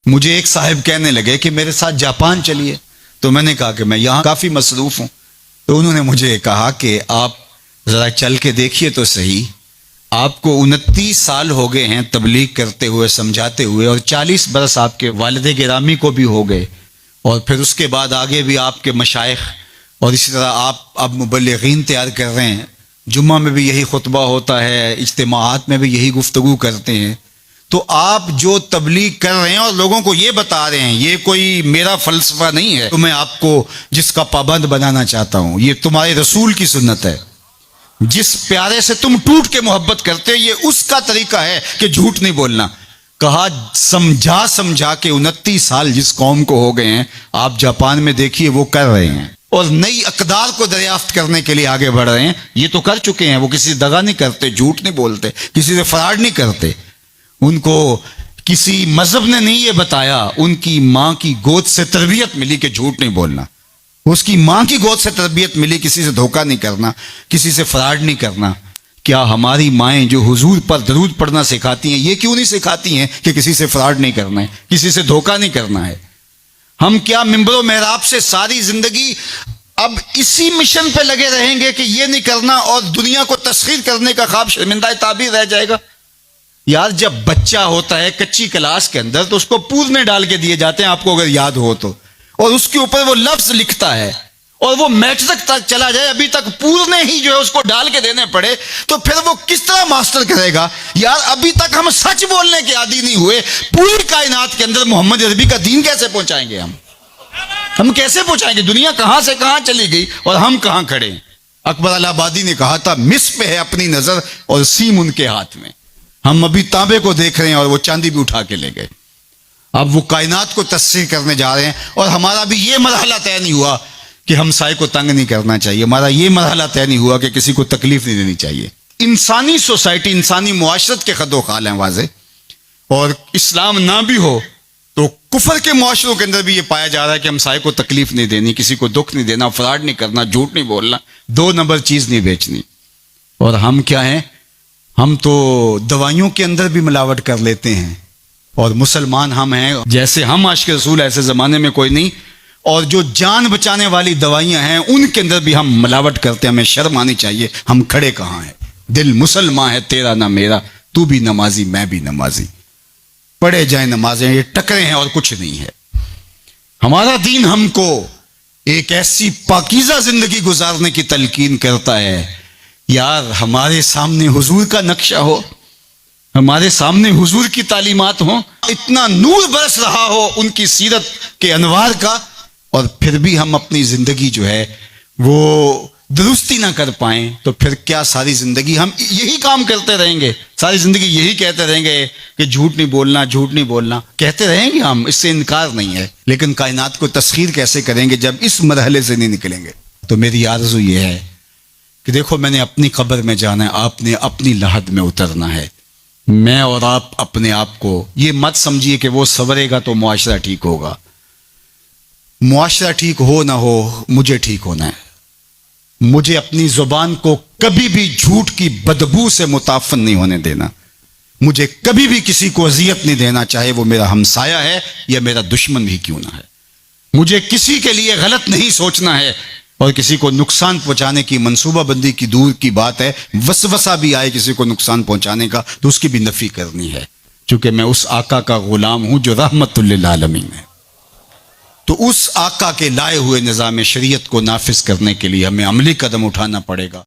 مجھے ایک صاحب کہنے لگے کہ میرے ساتھ جاپان چلیے، تو میں نے کہا کہ میں یہاں کافی مصروف ہوں. تو انہوں نے مجھے کہا کہ آپ ذرا چل کے دیکھیے تو صحیح، آپ کو 29 سال ہو گئے ہیں تبلیغ کرتے ہوئے، سمجھاتے ہوئے، اور 40 برس آپ کے والد گرامی کو بھی ہو گئے، اور پھر اس کے بعد آگے بھی آپ کے مشائخ، اور اسی طرح آپ اب مبلغین تیار کر رہے ہیں، جمعہ میں بھی یہی خطبہ ہوتا ہے، اجتماعات میں بھی یہی گفتگو کرتے ہیں. تو آپ جو تبلیغ کر رہے ہیں اور لوگوں کو یہ بتا رہے ہیں، یہ کوئی میرا فلسفہ نہیں ہے تو میں آپ کو جس کا پابند بنانا چاہتا ہوں، یہ تمہارے رسول کی سنت ہے. جس پیارے سے تم ٹوٹ کے محبت کرتے، یہ اس کا طریقہ ہے کہ جھوٹ نہیں بولنا. کہا سمجھا کے 29 سال جس قوم کو ہو گئے ہیں، آپ جاپان میں دیکھیے وہ کر رہے ہیں، اور نئی اقدار کو دریافت کرنے کے لیے آگے بڑھ رہے ہیں. یہ تو کر چکے ہیں، وہ کسی سے دغا نہیں کرتے، جھوٹ نہیں بولتے، کسی سے فراڈ نہیں کرتے. ان کو کسی مذہب نے نہیں یہ بتایا، ان کی ماں کی گود سے تربیت ملی کہ جھوٹ نہیں بولنا. اس کی ماں کی گود سے تربیت ملی کسی سے دھوکہ نہیں کرنا، کسی سے فراڈ نہیں کرنا. کیا ہماری مائیں جو حضور پر درود پڑھنا سکھاتی ہیں، یہ کیوں نہیں سکھاتی ہیں کہ کسی سے فراڈ نہیں کرنا ہے، کسی سے دھوکہ نہیں کرنا ہے؟ ہم کیا ممبر و محراب سے ساری زندگی اب اسی مشن پہ لگے رہیں گے کہ یہ نہیں کرنا، اور دنیا کو تسخیر کرنے کا خواب شرمندہ تعبیر رہ جائے گا؟ یار جب بچہ ہوتا ہے کچی کلاس کے اندر تو اس کو پورنے ڈال کے دیے جاتے ہیں، آپ کو اگر یاد ہو تو، اور اس کے اوپر وہ لفظ لکھتا ہے، اور وہ میٹرک تک چلا جائے ابھی تک پورنے ہی جو ہے اس کو ڈال کے دینے پڑے، تو پھر وہ کس طرح ماسٹر کرے گا؟ یار ابھی تک ہم سچ بولنے کے عادی نہیں ہوئے، پوری کائنات کے اندر محمد عربی کا دین کیسے پہنچائیں گے؟ ہم کیسے پہنچائیں گے؟ دنیا کہاں سے کہاں چلی گئی اور ہم کہاں کھڑے ہیں؟ اکبر الہ آبادی نے کہا تھا، مس پہ ہے اپنی نظر اور سیم ان کے ہاتھ میں. ہم ابھی تانبے کو دیکھ رہے ہیں اور وہ چاندی بھی اٹھا کے لے گئے. اب وہ کائنات کو تسخیر کرنے جا رہے ہیں، اور ہمارا بھی یہ مرحلہ طے نہیں ہوا کہ ہمسائے کو تنگ نہیں کرنا چاہیے، ہمارا یہ مرحلہ طے نہیں ہوا کہ کسی کو تکلیف نہیں دینی چاہیے. انسانی سوسائٹی، انسانی معاشرت کے خد و خال ہیں واضح، اور اسلام نہ بھی ہو تو کفر کے معاشروں کے اندر بھی یہ پایا جا رہا ہے کہ ہمسائے کو تکلیف نہیں دینی، کسی کو دکھ نہیں دینا، فراڈ نہیں کرنا، جھوٹ نہیں بولنا، 2 نمبر چیز نہیں بیچنی. اور ہم کیا ہیں؟ ہم تو دوائیوں کے اندر بھی ملاوٹ کر لیتے ہیں، اور مسلمان ہم ہیں جیسے ہم عاشق رسول ایسے زمانے میں کوئی نہیں. اور جو جان بچانے والی دوائیاں ہیں ان کے اندر بھی ہم ملاوٹ کرتے ہیں. ہمیں شرم آنی چاہیے. ہم کھڑے کہاں ہیں؟ دل مسلمان ہے تیرا نہ میرا، تو بھی نمازی میں بھی نمازی، پڑھے جائیں نمازیں، یہ ٹکرے ہیں اور کچھ نہیں ہے. ہمارا دین ہم کو ایک ایسی پاکیزہ زندگی گزارنے کی تلقین کرتا ہے. یار ہمارے سامنے حضور کا نقشہ ہو، ہمارے سامنے حضور کی تعلیمات ہوں، اتنا نور برس رہا ہو ان کی سیرت کے انوار کا، اور پھر بھی ہم اپنی زندگی جو ہے وہ درستی نہ کر پائیں، تو پھر کیا ساری زندگی ہم یہی کام کرتے رہیں گے؟ ساری زندگی یہی کہتے رہیں گے کہ جھوٹ نہیں بولنا، جھوٹ نہیں بولنا؟ کہتے رہیں گے ہم، اس سے انکار نہیں ہے، لیکن کائنات کو تسخیر کیسے کریں گے جب اس مرحلے سے نہیں نکلیں گے؟ تو میری آرزو یہ ہے کہ دیکھو، میں نے اپنی قبر میں جانا ہے، آپ نے اپنی لحد میں اترنا ہے. میں اور آپ اپنے آپ کو یہ مت سمجھیے کہ وہ سنورے گا تو معاشرہ ٹھیک ہوگا. معاشرہ ٹھیک ہو نہ ہو، مجھے ٹھیک ہونا ہے. مجھے اپنی زبان کو کبھی بھی جھوٹ کی بدبو سے متعفن نہیں ہونے دینا. مجھے کبھی بھی کسی کو اذیت نہیں دینا، چاہے وہ میرا ہمسایہ ہے یا میرا دشمن بھی کیوں نہ ہے. مجھے کسی کے لیے غلط نہیں سوچنا ہے، اور کسی کو نقصان پہنچانے کی منصوبہ بندی کی دور کی بات ہے، وسوسہ بھی آئے کسی کو نقصان پہنچانے کا تو اس کی بھی نفی کرنی ہے، چونکہ میں اس آقا کا غلام ہوں جو رحمت للعالمین ہے. تو اس آقا کے لائے ہوئے نظام شریعت کو نافذ کرنے کے لیے ہمیں عملی قدم اٹھانا پڑے گا.